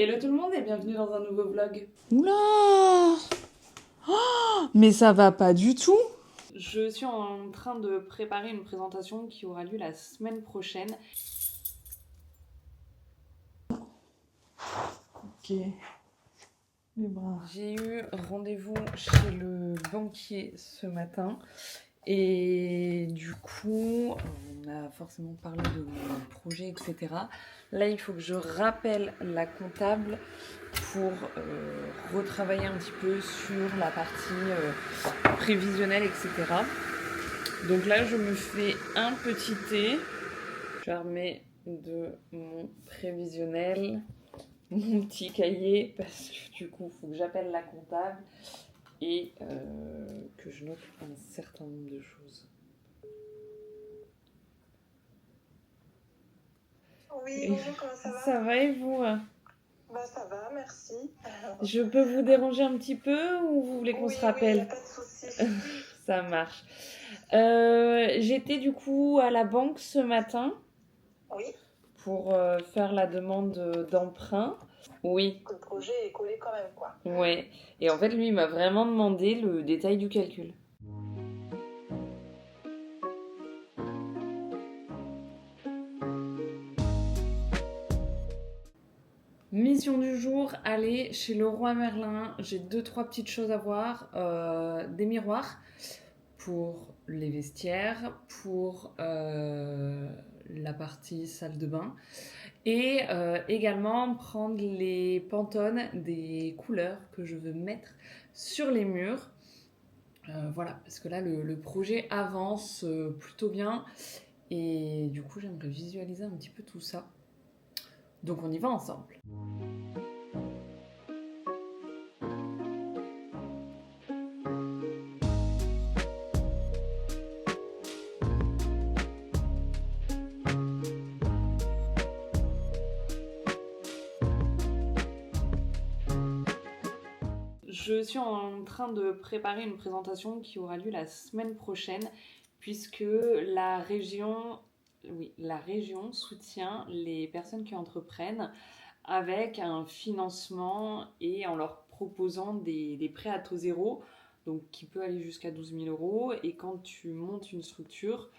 Hello tout le monde et bienvenue dans un nouveau vlog. Oula! Oh, mais ça va pas du tout! Je suis en train de préparer une présentation qui aura lieu la semaine prochaine. Ok. Les bras. J'ai eu rendez-vous chez le banquier ce matin et du coup on a forcément parlé de mon projet, etc. Là il faut que je rappelle la comptable pour retravailler un petit peu sur la partie prévisionnelle, etc. Donc là, je me fais un petit thé. Je remets de mon prévisionnel, mon petit cahier, parce que du coup, il faut que j'appelle la comptable et que je note un certain nombre de choses. Oui, bonjour, comment ça va? Ça va et vous? Bah ça va, merci. Je peux vous déranger un petit peu ou vous voulez qu'on se Oui, il n'y a rappelle? pas de souci. Ça marche. J'étais du coup à la banque ce matin Oui, pour faire la demande d'emprunt. Oui, que le projet est collé quand même, quoi. ouais. Et en fait, lui, il m'a vraiment demandé le détail du calcul. Mission du jour, aller chez Leroy Merlin. J'ai 2-3 petites choses à voir. Des miroirs pour les vestiaires, pour la partie salle de bain. Et également prendre les pantones des couleurs que je veux mettre sur les murs. Voilà, parce que là, le projet avance plutôt bien. Et du coup, j'aimerais visualiser un petit peu tout ça. Donc on y va ensemble. Je suis en train de préparer une présentation qui aura lieu la semaine prochaine, puisque la région soutient les personnes qui entreprennent avec un financement et en leur proposant des prêts à taux zéro, donc qui peut aller jusqu'à 12 000 euros. Et quand tu montes une structure,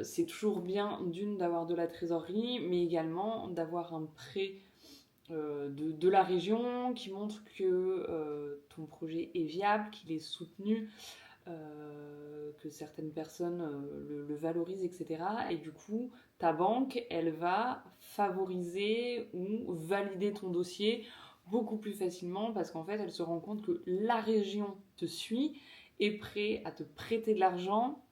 c'est toujours bien d'avoir de la trésorerie, mais également d'avoir un prêt de la région qui montre que ton projet est viable, qu'il est soutenu, que certaines personnes le valorisent, etc. Et du coup, ta banque, elle va favoriser ou valider ton dossier beaucoup plus facilement parce qu'en fait, elle se rend compte que la région te suit, est prêt à te prêter de l'argent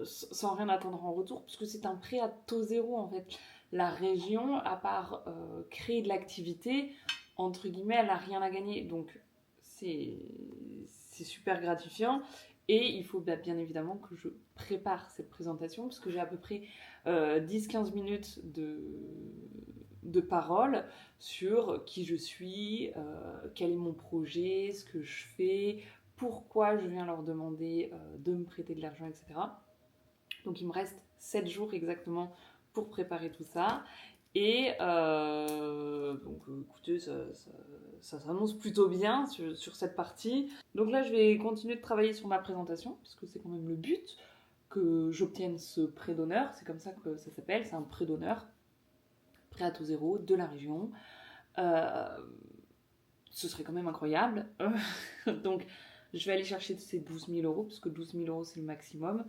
sans rien attendre en retour, puisque c'est un prêt à taux zéro en fait. La région, à part créer de l'activité, entre guillemets, elle n'a rien à gagner. Donc c'est super gratifiant. Et il faut bien évidemment que je prépare cette présentation, parce que j'ai à peu près 10-15 minutes de parole sur qui je suis, quel est mon projet, ce que je fais, pourquoi je viens leur demander de me prêter de l'argent, etc. Donc il me reste 7 jours exactement pour préparer tout ça. Et donc écoutez, ça s'annonce plutôt bien sur cette partie. Donc là, je vais continuer de travailler sur ma présentation, parce que c'est quand même le but que j'obtienne ce prêt d'honneur. C'est comme ça que ça s'appelle, c'est un prêt d'honneur, prêt à taux zéro de la région. Ce serait quand même incroyable. Donc je vais aller chercher ces 12 000 euros, parce que 12 000 euros c'est le maximum.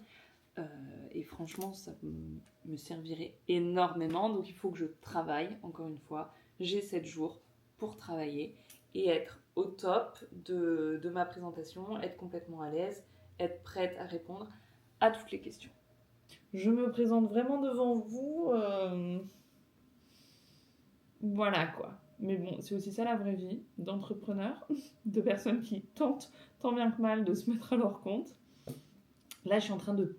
Et franchement, ça me servirait énormément. Donc il faut que je travaille, encore une fois. J'ai 7 jours pour travailler et être au top de ma présentation, être complètement à l'aise, être prête à répondre à toutes les questions. Je me présente vraiment devant vous. Voilà quoi. Mais bon, c'est aussi ça la vraie vie d'entrepreneur, de personnes qui tentent tant bien que mal de se mettre à leur compte. Là, je suis en train de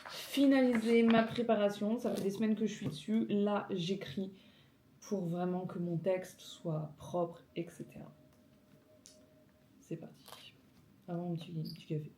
finaliser ma préparation. Ça fait des semaines que je suis dessus. Là, j'écris pour vraiment que mon texte soit propre, etc. C'est parti. Avant mon petit café.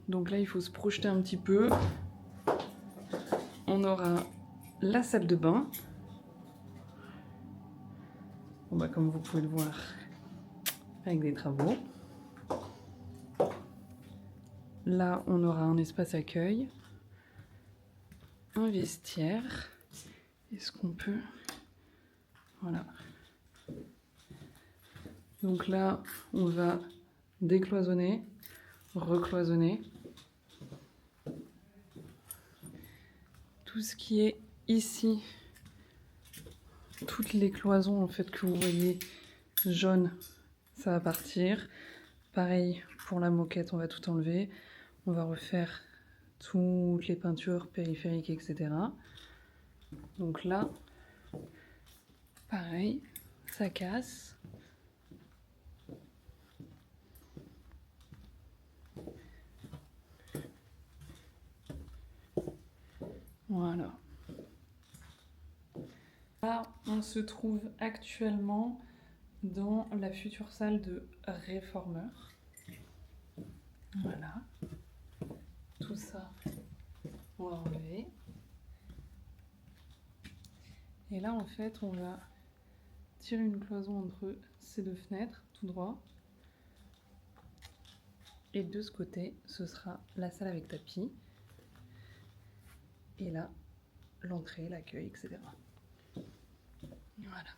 Donc là, il faut se projeter un petit peu. On aura la salle de bain. Bon, bah, comme vous pouvez le voir, avec des travaux. Là, on aura un espace accueil, un vestiaire. Est-ce qu'on peut... Voilà. Donc là, on va décloisonner, recloisonner. Tout ce qui est ici, toutes les cloisons en fait que vous voyez jaunes, ça va partir. Pareil pour la moquette, on va tout enlever. On va refaire toutes les peintures périphériques, etc. Donc là, pareil, ça casse. Voilà. Là, on se trouve actuellement dans la future salle de réformeur. Voilà. Tout ça, on va enlever. Et là, en fait, on va tirer une cloison entre ces deux fenêtres, tout droit. Et de ce côté, ce sera la salle avec tapis. Et là, l'entrée, l'accueil, etc. Voilà.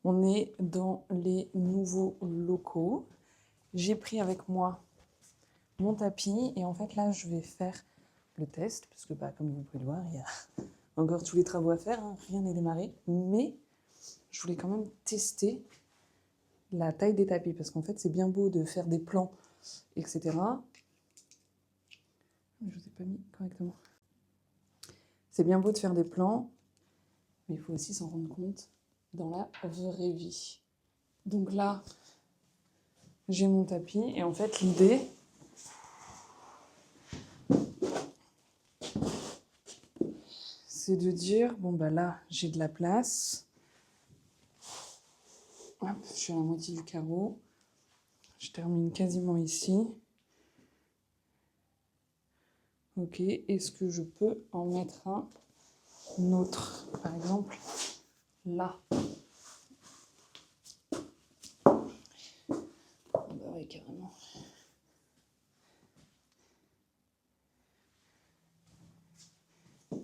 On est dans les nouveaux locaux. J'ai pris avec moi mon tapis et en fait là je vais faire le test parce que comme vous pouvez le voir, il y a encore tous les travaux à faire, hein, rien n'est démarré, mais je voulais quand même tester la taille des tapis parce qu'en fait c'est bien beau de faire des plans, etc. Je ne vous ai pas mis correctement. C'est bien beau de faire des plans, mais il faut aussi s'en rendre compte dans la vraie vie. Donc là, j'ai mon tapis et en fait l'idée, c'est de dire, bon bah là j'ai de la place. Hop, je suis à la moitié du carreau. Je termine quasiment ici. Ok, est-ce que je peux en mettre un autre? Par exemple, là. Bah oui, carrément.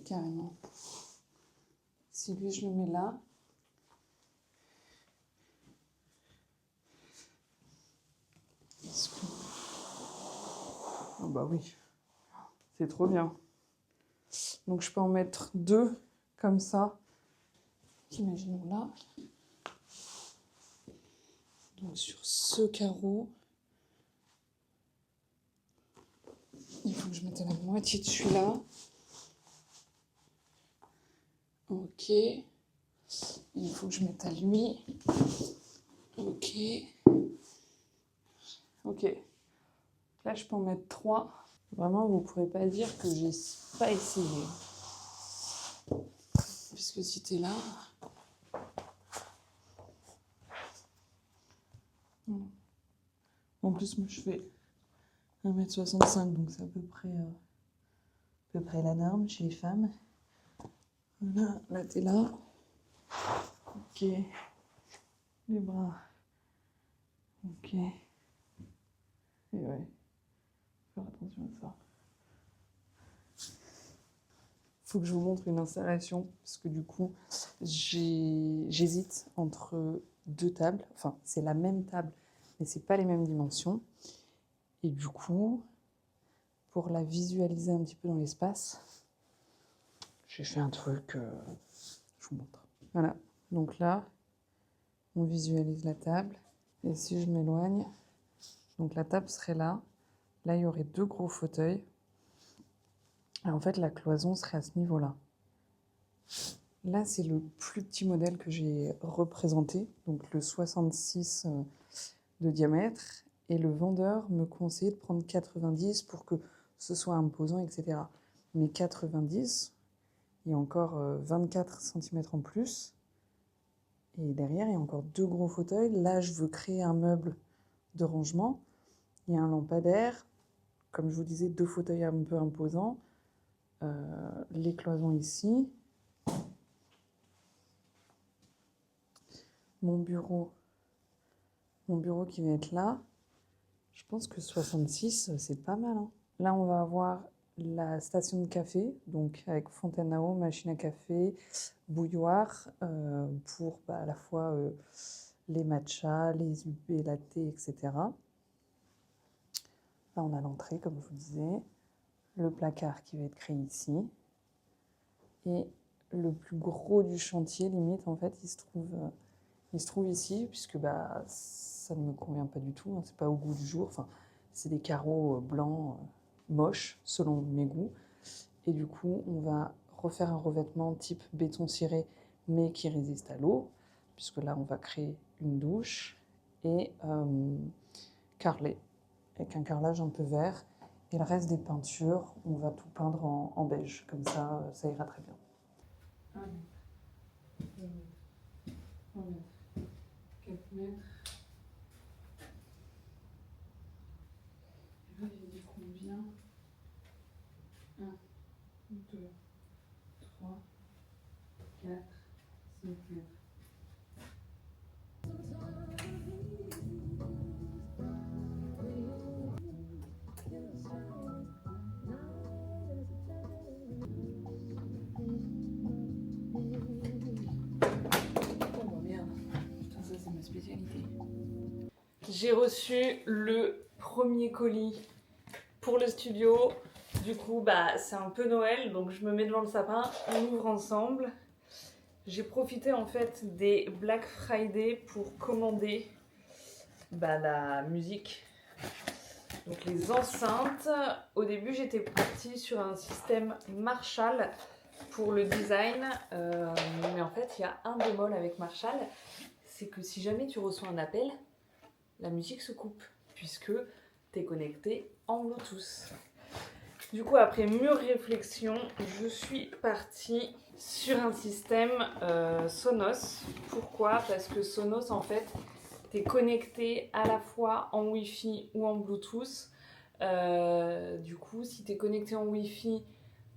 Carrément. Si lui, je le mets là. Est-ce que... Oh bah oui. C'est trop bien. Donc je peux en mettre deux comme ça. Imaginons là. Donc sur ce carreau, il faut que je mette la moitié de celui-là. Ok. Il faut que je mette à lui. Ok. Ok. Là, je peux en mettre 3. Vraiment, vous ne pourrez pas dire que j'ai pas essayé. Puisque si t'es là... En plus, moi, je fais 1m65, donc c'est à peu près la norme chez les femmes. Voilà, là, t'es là. Ok. Les bras. Ok. Et ouais. Faire attention à ça. Faut que je vous montre une installation, parce que du coup, j'hésite entre deux tables. Enfin, c'est la même table, mais c'est pas les mêmes dimensions. Et du coup, pour la visualiser un petit peu dans l'espace, j'ai fait un truc, je vous montre. Voilà, donc là, on visualise la table. Et si je m'éloigne, donc la table serait là. Là, il y aurait 2 gros fauteuils. Et en fait, la cloison serait à ce niveau-là. Là, c'est le plus petit modèle que j'ai représenté, donc le 66 de diamètre. Et le vendeur me conseillait de prendre 90 pour que ce soit imposant, etc. Mais 90, il y a encore 24 cm en plus. Et derrière, il y a encore 2 gros fauteuils. Là, je veux créer un meuble de rangement. Il y a un lampadaire. Comme je vous disais, 2 fauteuils un peu imposants. Les cloisons ici. Mon bureau qui va être là. Je pense que 66, c'est pas mal. Hein. Là, on va avoir la station de café, donc avec fontaine à eau, machine à café, bouilloire, pour à la fois les matchas, les UB latte, etc. Là, on a l'entrée, comme je vous disais. Le placard qui va être créé ici. Et le plus gros du chantier, limite, en fait, il se trouve ici, puisque ça ne me convient pas du tout. Hein, c'est pas au goût du jour. Enfin, c'est des carreaux blancs moches, selon mes goûts. Et du coup, on va refaire un revêtement type béton ciré, mais qui résiste à l'eau, puisque là, on va créer une douche et carrelé, avec un carrelage un peu vert. Et le reste des peintures, on va tout peindre en beige. Comme ça, ça ira très bien. 1 mètre, 2 mètres, 3 mètres, 4 mètres. Et là, il y a combien? 1, 2, 3, 4, 5 mètres. J'ai reçu le premier colis pour le studio. Du coup, c'est un peu Noël, donc je me mets devant le sapin, on ouvre ensemble. J'ai profité en fait des Black Friday pour commander la musique. Donc les enceintes. Au début, j'étais partie sur un système Marshall pour le design. Mais en fait, il y a un bémol avec Marshall. C'est que si jamais tu reçois un appel, la musique se coupe, puisque tu es connecté en Bluetooth. Du coup, après mûre réflexion, je suis partie sur un système Sonos. Pourquoi? Parce que Sonos, en fait, tu es connecté à la fois en Wi-Fi ou en Bluetooth. Du coup, si tu es connecté en Wi-Fi,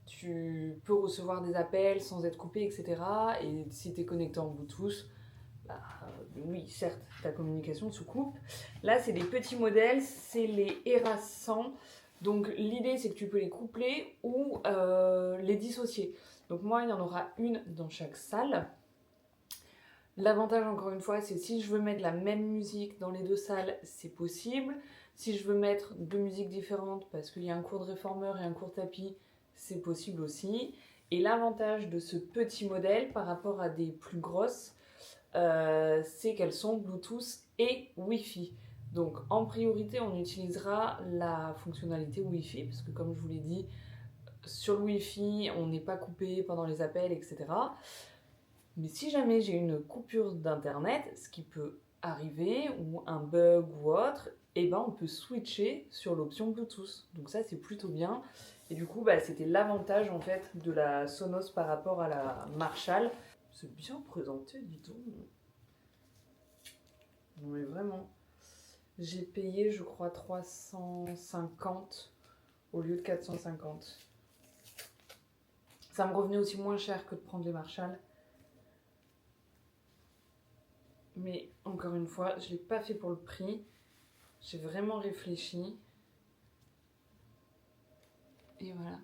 tu peux recevoir des appels sans être coupé, etc. Et si tu es connecté en Bluetooth, oui, certes, ta communication se coupe. Là, c'est des petits modèles, c'est les ERA 100. Donc, l'idée, c'est que tu peux les coupler ou les dissocier. Donc, moi, il y en aura une dans chaque salle. L'avantage, encore une fois, c'est si je veux mettre la même musique dans les 2 salles, c'est possible. Si je veux mettre 2 musiques différentes parce qu'il y a un cours de réformeur et un cours tapis, c'est possible aussi. Et l'avantage de ce petit modèle par rapport à des plus grosses, c'est qu'elles sont Bluetooth et Wi-Fi. Donc en priorité, on utilisera la fonctionnalité Wi-Fi, parce que comme je vous l'ai dit, sur le Wi-Fi, on n'est pas coupé pendant les appels, etc. Mais si jamais j'ai une coupure d'internet, ce qui peut arriver, ou un bug ou autre, on peut switcher sur l'option Bluetooth. Donc ça, c'est plutôt bien. Et du coup, c'était l'avantage en fait de la Sonos par rapport à la Marshall. C'est bien présenté, dis donc. Non mais vraiment. J'ai payé, je crois, 350 au lieu de 450. Ça me revenait aussi moins cher que de prendre les Marshall. Mais encore une fois, je ne l'ai pas fait pour le prix. J'ai vraiment réfléchi. Et voilà.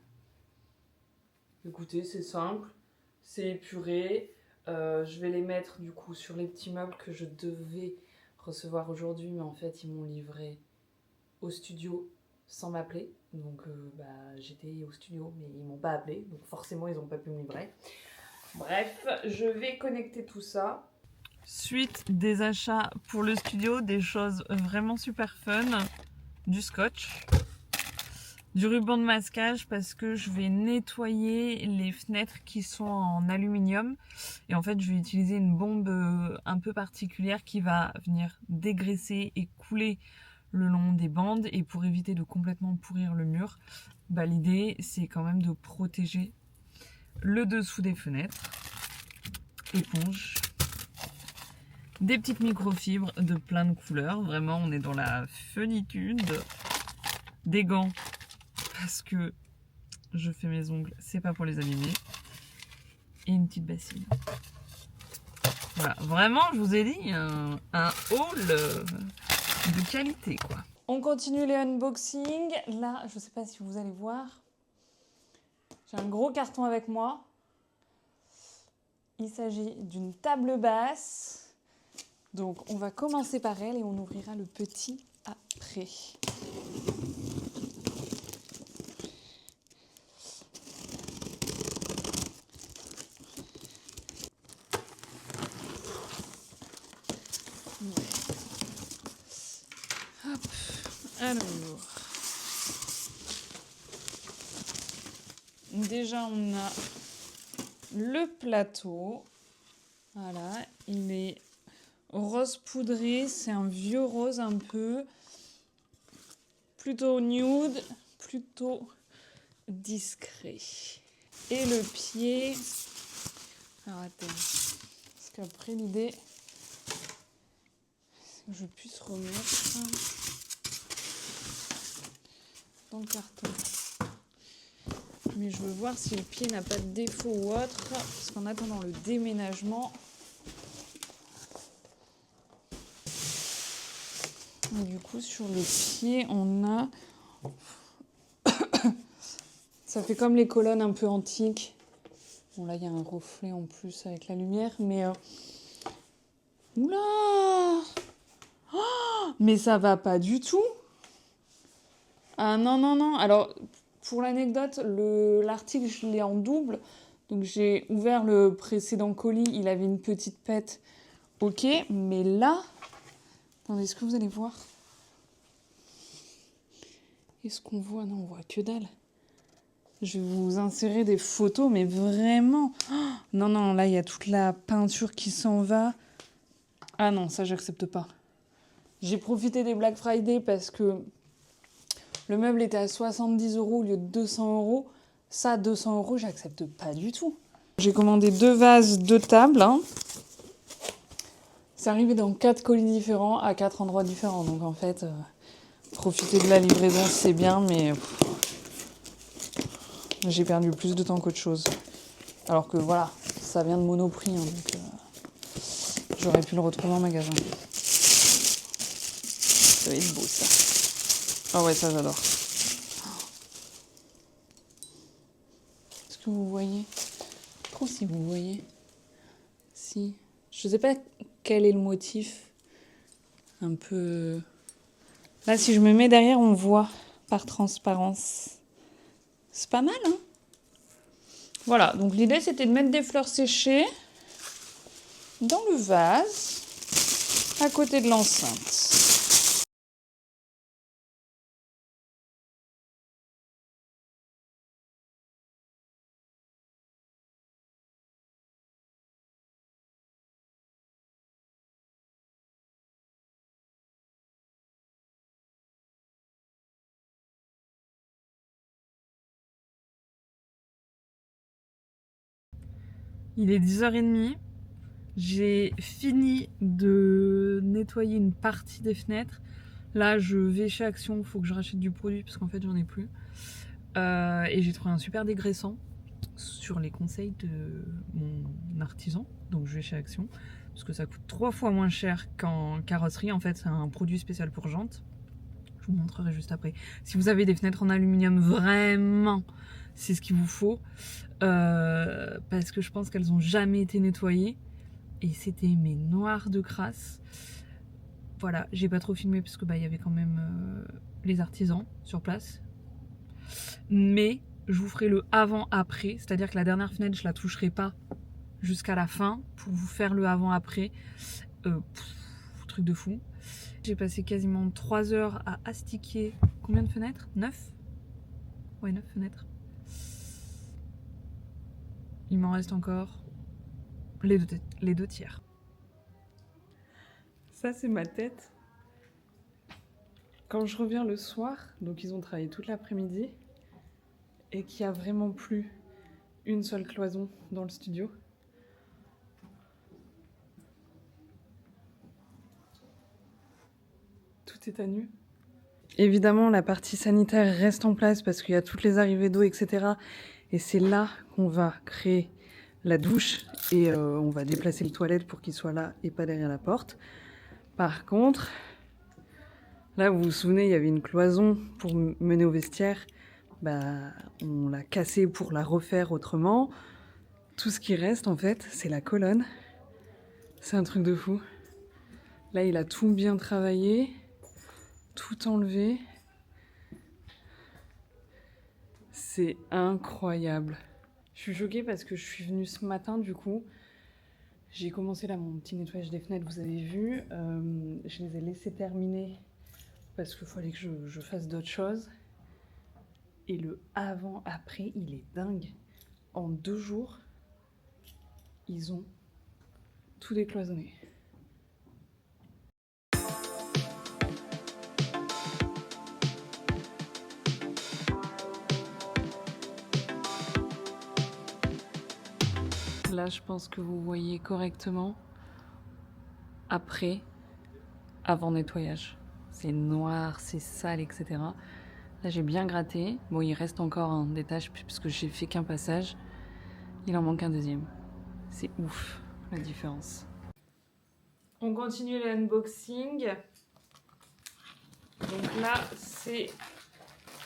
Écoutez, c'est simple, c'est épuré. Je vais les mettre du coup sur les petits meubles que je devais recevoir aujourd'hui, mais en fait ils m'ont livré au studio sans m'appeler. Donc j'étais au studio, mais ils m'ont pas appelé, donc forcément ils n'ont pas pu me livrer. Bref, je vais connecter tout ça. Suite des achats pour le studio, des choses vraiment super fun, du scotch. du ruban de masquage parce que je vais nettoyer les fenêtres qui sont en aluminium. Et en fait, je vais utiliser une bombe un peu particulière qui va venir dégraisser et couler le long des bandes. Et pour éviter de complètement pourrir le mur, bah, l'idée, c'est quand même de protéger le dessous des fenêtres. Éponge. Des petites microfibres de plein de couleurs. Vraiment, on est dans la funitude. Des gants. Parce que je fais mes ongles, c'est pas pour les abîmer. Et une petite bassine. Voilà, vraiment, je vous ai dit, un haul de qualité, quoi. On continue les unboxings. Là, je sais pas si vous allez voir. J'ai un gros carton avec moi. Il s'agit d'une table basse. Donc, on va commencer par elle et on ouvrira le petit après. Hop. Alors, déjà on a le plateau. Voilà, il est rose poudré, c'est un vieux rose un peu, plutôt nude, plutôt discret. Et le pied, alors attends, parce qu'après l'idée, c'est que je puisse remettre dans le carton. Mais je veux voir si le pied n'a pas de défaut ou autre, parce qu'en attendant le déménagement, et du coup sur le pied on a, ça fait comme les colonnes un peu antiques. Bon là il y a un reflet en plus avec la lumière, mais oula, oh, mais ça va pas du tout. Ah non non non. Alors pour l'anecdote, l'article je l'ai en double, donc j'ai ouvert le précédent colis, il avait une petite pète, ok, mais là, attendez, est-ce que vous allez voir? Est-ce qu'on voit? Non, on voit que dalle. Je vais vous insérer des photos, mais vraiment... Oh, non, non, là, il y a toute la peinture qui s'en va. Ah non, ça, j'accepte pas. J'ai profité des Black Friday parce que le meuble était à 70 € au lieu de 200 €. Ça, 200 €, j'accepte pas du tout. J'ai commandé 2 vases, 2 tables. Hein. C'est arrivé dans 4 colis différents, à 4 endroits différents. Donc, en fait... profiter de la livraison, c'est bien, mais j'ai perdu plus de temps qu'autre chose. Alors que voilà, ça vient de Monoprix, hein, donc j'aurais pu le retrouver en magasin. Ça va être beau, ça. Ah ouais, ça j'adore. Est-ce que vous voyez? Trop si vous voyez. Si. Je sais pas quel est le motif. Un peu... Là, si je me mets derrière, on voit par transparence. C'est pas mal, hein? Voilà, donc l'idée, c'était de mettre des fleurs séchées dans le vase, à côté de l'enceinte. Il est 10h30. J'ai fini de nettoyer une partie des fenêtres. Là, je vais chez Action, il faut que je rachète du produit parce qu'en fait, j'en ai plus. Et j'ai trouvé un super dégraissant sur les conseils de mon artisan. Donc, je vais chez Action parce que ça coûte 3 fois moins cher qu'en carrosserie. En fait, c'est un produit spécial pour jantes. Je vous montrerai juste après. Si vous avez des fenêtres en aluminium, vraiment, c'est ce qu'il vous faut. Parce que je pense qu'elles n'ont jamais été nettoyées. Et c'était mes noirs de crasse. Voilà, j'ai pas trop filmé parce que y avait quand même les artisans sur place. Mais je vous ferai le avant-après. C'est-à-dire que la dernière fenêtre, je la toucherai pas jusqu'à la fin pour vous faire le avant-après. Truc de fou. J'ai passé quasiment 3 heures à astiquer. Combien de fenêtres? 9 Ouais, 9 fenêtres. Il m'en reste encore les deux tiers. Ça, c'est ma tête. Quand je reviens le soir, donc ils ont travaillé toute l'après-midi, et qu'il n'y a vraiment plus une seule cloison dans le studio. Tout est à nu. Évidemment, la partie sanitaire reste en place parce qu'il y a toutes les arrivées d'eau, etc. Et c'est là qu'on va créer la douche et on va déplacer les toilettes pour qu'ils soient là et pas derrière la porte. Par contre, là, vous vous souvenez, il y avait une cloison pour mener au vestiaire. Bah, on l'a cassée pour la refaire autrement. Tout ce qui reste, en fait, c'est la colonne. C'est un truc de fou. Là, il a tout bien travaillé, tout enlevé. C'est incroyable. Je suis choquée parce que je suis venue ce matin, du coup. J'ai commencé là mon petit nettoyage des fenêtres, vous avez vu. Je les ai laissés terminer parce qu'il fallait que je fasse d'autres choses. Et le avant-après, il est dingue. En 2 jours, ils ont tout décloisonné. Là, je pense que vous voyez correctement après, avant nettoyage. C'est noir, c'est sale, etc. Là, j'ai bien gratté. Bon, il reste encore des taches puisque j'ai fait qu'un passage. Il en manque un deuxième. C'est ouf, la différence. On continue l'unboxing. Donc là, c'est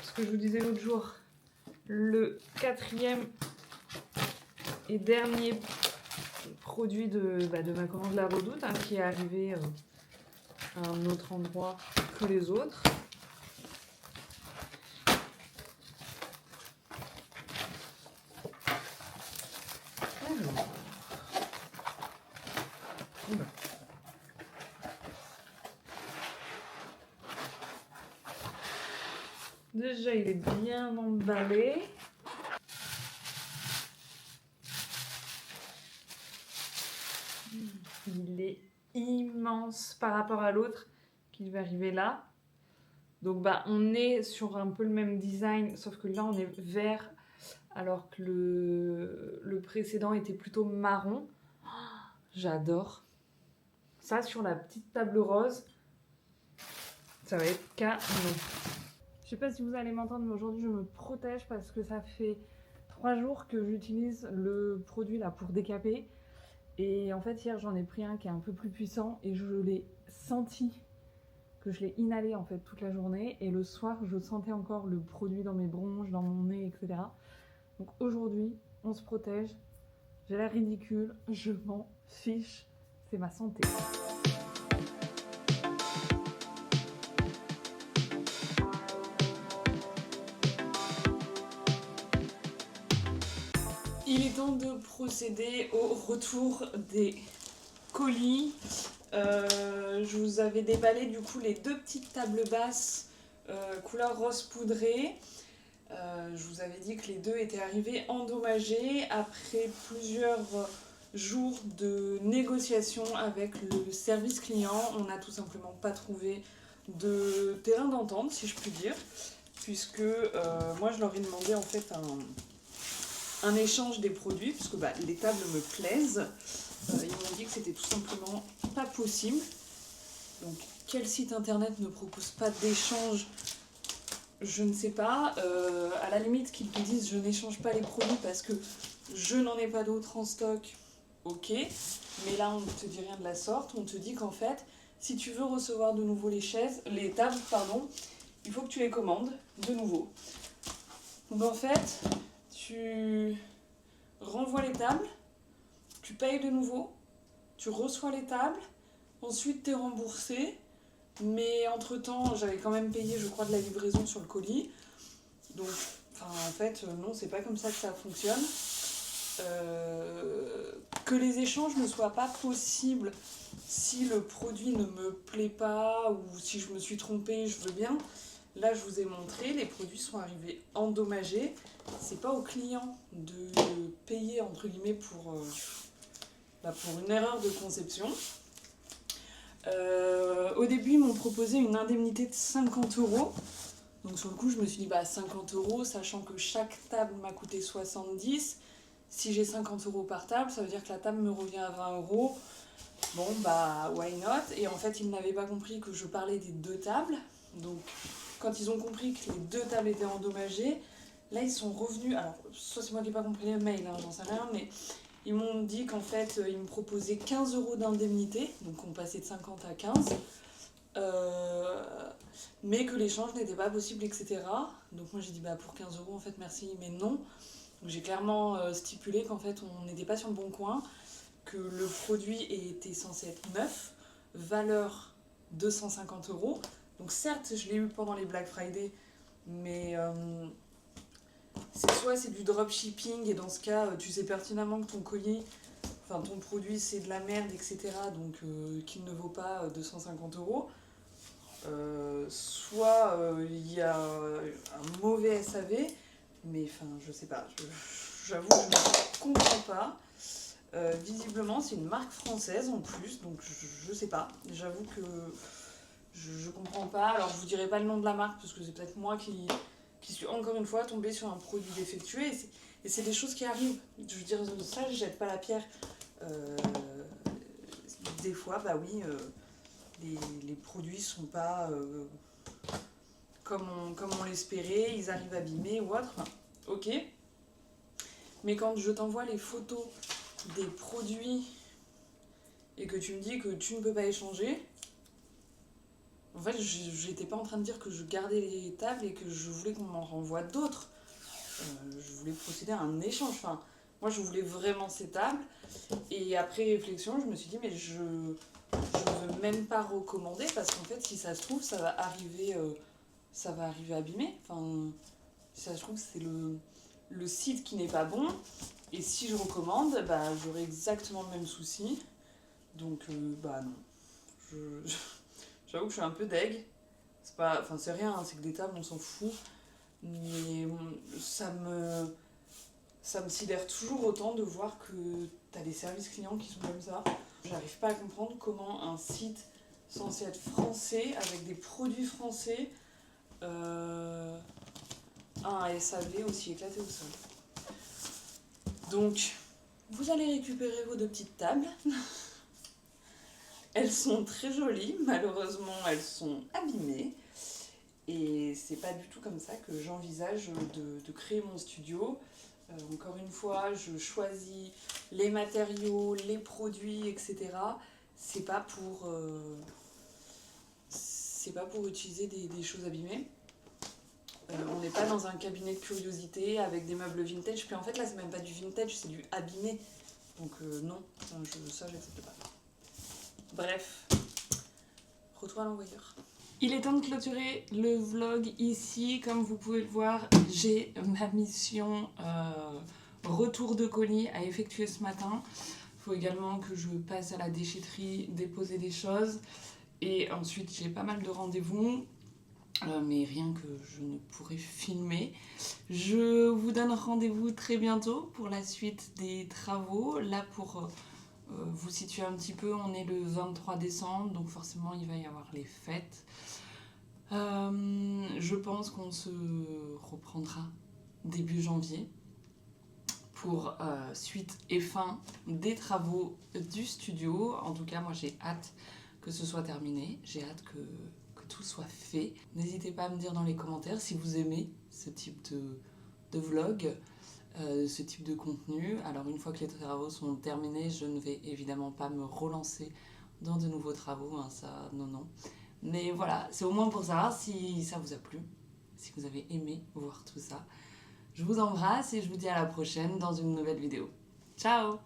ce que je vous disais l'autre jour. Le 4e et dernier produit de ma commande La Redoute, hein, qui est arrivé à un autre endroit que les autres. Alors. Déjà, il est bien emballé. Il est immense par rapport à l'autre qui va arriver là. Donc bah on est sur un peu le même design, sauf que là on est vert, alors que le précédent était plutôt marron. Oh, j'adore. Ça sur la petite table rose, ça va être canon. Je sais pas si vous allez m'entendre, mais aujourd'hui je me protège parce que ça fait 3 jours que j'utilise le produit là pour décaper. Et en fait hier j'en ai pris un qui est un peu plus puissant et je l'ai senti, que je l'ai inhalé en fait toute la journée, et le soir je sentais encore le produit dans mes bronches, dans mon nez, etc. Donc aujourd'hui on se protège, j'ai l'air ridicule, je m'en fiche, c'est ma santé. Il est temps de procéder au retour des colis. Je vous avais déballé du coup les 2 petites tables basses couleur rose poudré. Je vous avais dit que les 2 étaient arrivés endommagés après plusieurs jours de négociations avec le service client. On n'a tout simplement pas trouvé de terrain d'entente, si je puis dire, puisque moi je leur ai demandé en fait un échange des produits, puisque les tables me plaisent. Ils m'ont dit que c'était tout simplement pas possible. Donc quel site internet ne propose pas d'échange? Je ne sais pas. À la limite qu'ils te disent je n'échange pas les produits parce que je n'en ai pas d'autres en stock, ok. Mais là on ne te dit rien de la sorte. On te dit qu'en fait si tu veux recevoir de nouveau les tables, il faut que tu les commandes de nouveau. Donc en fait tu renvoies les tables, tu payes de nouveau, tu reçois les tables, ensuite tu es remboursé, mais entre temps j'avais quand même payé je crois de la livraison sur le colis. Donc en fait non, c'est pas comme ça que ça fonctionne. Que les échanges ne soient pas possibles si le produit ne me plaît pas ou si je me suis trompée, je veux bien, Là, je vous ai montré, les produits sont arrivés endommagés. C'est pas au client de payer, entre guillemets, pour une erreur de conception. Au début, ils m'ont proposé une indemnité de 50 €. Donc sur le coup, je me suis dit, 50 €, sachant que chaque table m'a coûté 70. Si j'ai 50 € par table, ça veut dire que la table me revient à 20 €. Bon, why not? Et en fait, ils n'avaient pas compris que je parlais des 2 tables. Donc, quand ils ont compris que les 2 tables étaient endommagées, là, ils sont revenus. Alors, soit c'est moi qui n'ai pas compris le mail, j'en sais rien, mais ils m'ont dit qu'en fait, ils me proposaient 15 € d'indemnité. Donc, on passait de 50 à 15. Mais que l'échange n'était pas possible, etc. Donc, moi, j'ai dit, pour 15 € en fait, merci, mais non. Donc, j'ai clairement stipulé qu'en fait, on n'était pas sur le bon coin, que le produit était censé être neuf, valeur 250 €. Donc certes, je l'ai eu pendant les Black Friday, mais c'est du dropshipping, et dans ce cas, tu sais pertinemment que ton produit c'est de la merde, etc. Donc qu'il ne vaut pas 250 €. Soit il y a un mauvais SAV, mais je sais pas, j'avoue que je ne comprends pas. Visiblement, c'est une marque française en plus, donc je sais pas. J'avoue que je comprends pas. Alors, je vous dirai pas le nom de la marque, parce que c'est peut-être moi qui suis encore une fois tombée sur un produit défectueux. Et c'est des choses qui arrivent. Je veux dire, ça, je jette pas la pierre. Des fois, oui, les produits sont pas comme on l'espérait, ils arrivent abîmés ou autre. Ok. Mais quand je t'envoie les photos des produits et que tu me dis que tu ne peux pas échanger, en fait, j'étais pas en train de dire que je gardais les tables et que je voulais qu'on m'en renvoie d'autres. Je voulais procéder à un échange. Moi, je voulais vraiment ces tables. Et après réflexion, je me suis dit, mais je veux même pas recommander, parce qu'en fait, si ça se trouve, ça va arriver abîmé. Si ça se trouve, c'est le site qui n'est pas bon. Et si je recommande, j'aurai exactement le même souci. Donc, non. J'avoue que je suis un peu deg. C'est rien, c'est que des tables, on s'en fout. Mais ça me sidère toujours autant de voir que t'as des services clients qui sont comme ça. J'arrive pas à comprendre comment un site censé être français, avec des produits français, a un SAV aussi éclaté au sol. Donc, vous allez récupérer vos 2 petites tables. Elles sont très jolies, malheureusement elles sont abîmées. Et c'est pas du tout comme ça que j'envisage de créer mon studio. Encore une fois, je choisis les matériaux, les produits, etc. C'est pas pour utiliser des choses abîmées. On n'est pas dans un cabinet de curiosité avec des meubles vintage. Puis en fait là, c'est même pas du vintage, c'est du abîmé. Donc non, ça j'accepte pas. Bref, retour à l'envoyeur. Il est temps de clôturer le vlog ici. Comme vous pouvez le voir, j'ai ma mission retour de colis à effectuer ce matin. Il faut également que je passe à la déchetterie, déposer des choses. Et ensuite, j'ai pas mal de rendez-vous, mais rien que je ne pourrai filmer. Je vous donne rendez-vous très bientôt pour la suite des travaux. Là, pour vous situer un petit peu, on est le 23 décembre, donc forcément il va y avoir les fêtes. Je pense qu'on se reprendra début janvier pour suite et fin des travaux du studio. En tout cas, moi j'ai hâte que ce soit terminé, j'ai hâte que tout soit fait. N'hésitez pas à me dire dans les commentaires si vous aimez ce type de vlog, ce type de contenu. Alors une fois que les travaux sont terminés, je ne vais évidemment pas me relancer dans de nouveaux travaux, ça non. Mais voilà, c'est au moins pour savoir si ça vous a plu, si vous avez aimé voir tout ça. Je vous embrasse et je vous dis à la prochaine dans une nouvelle vidéo. Ciao!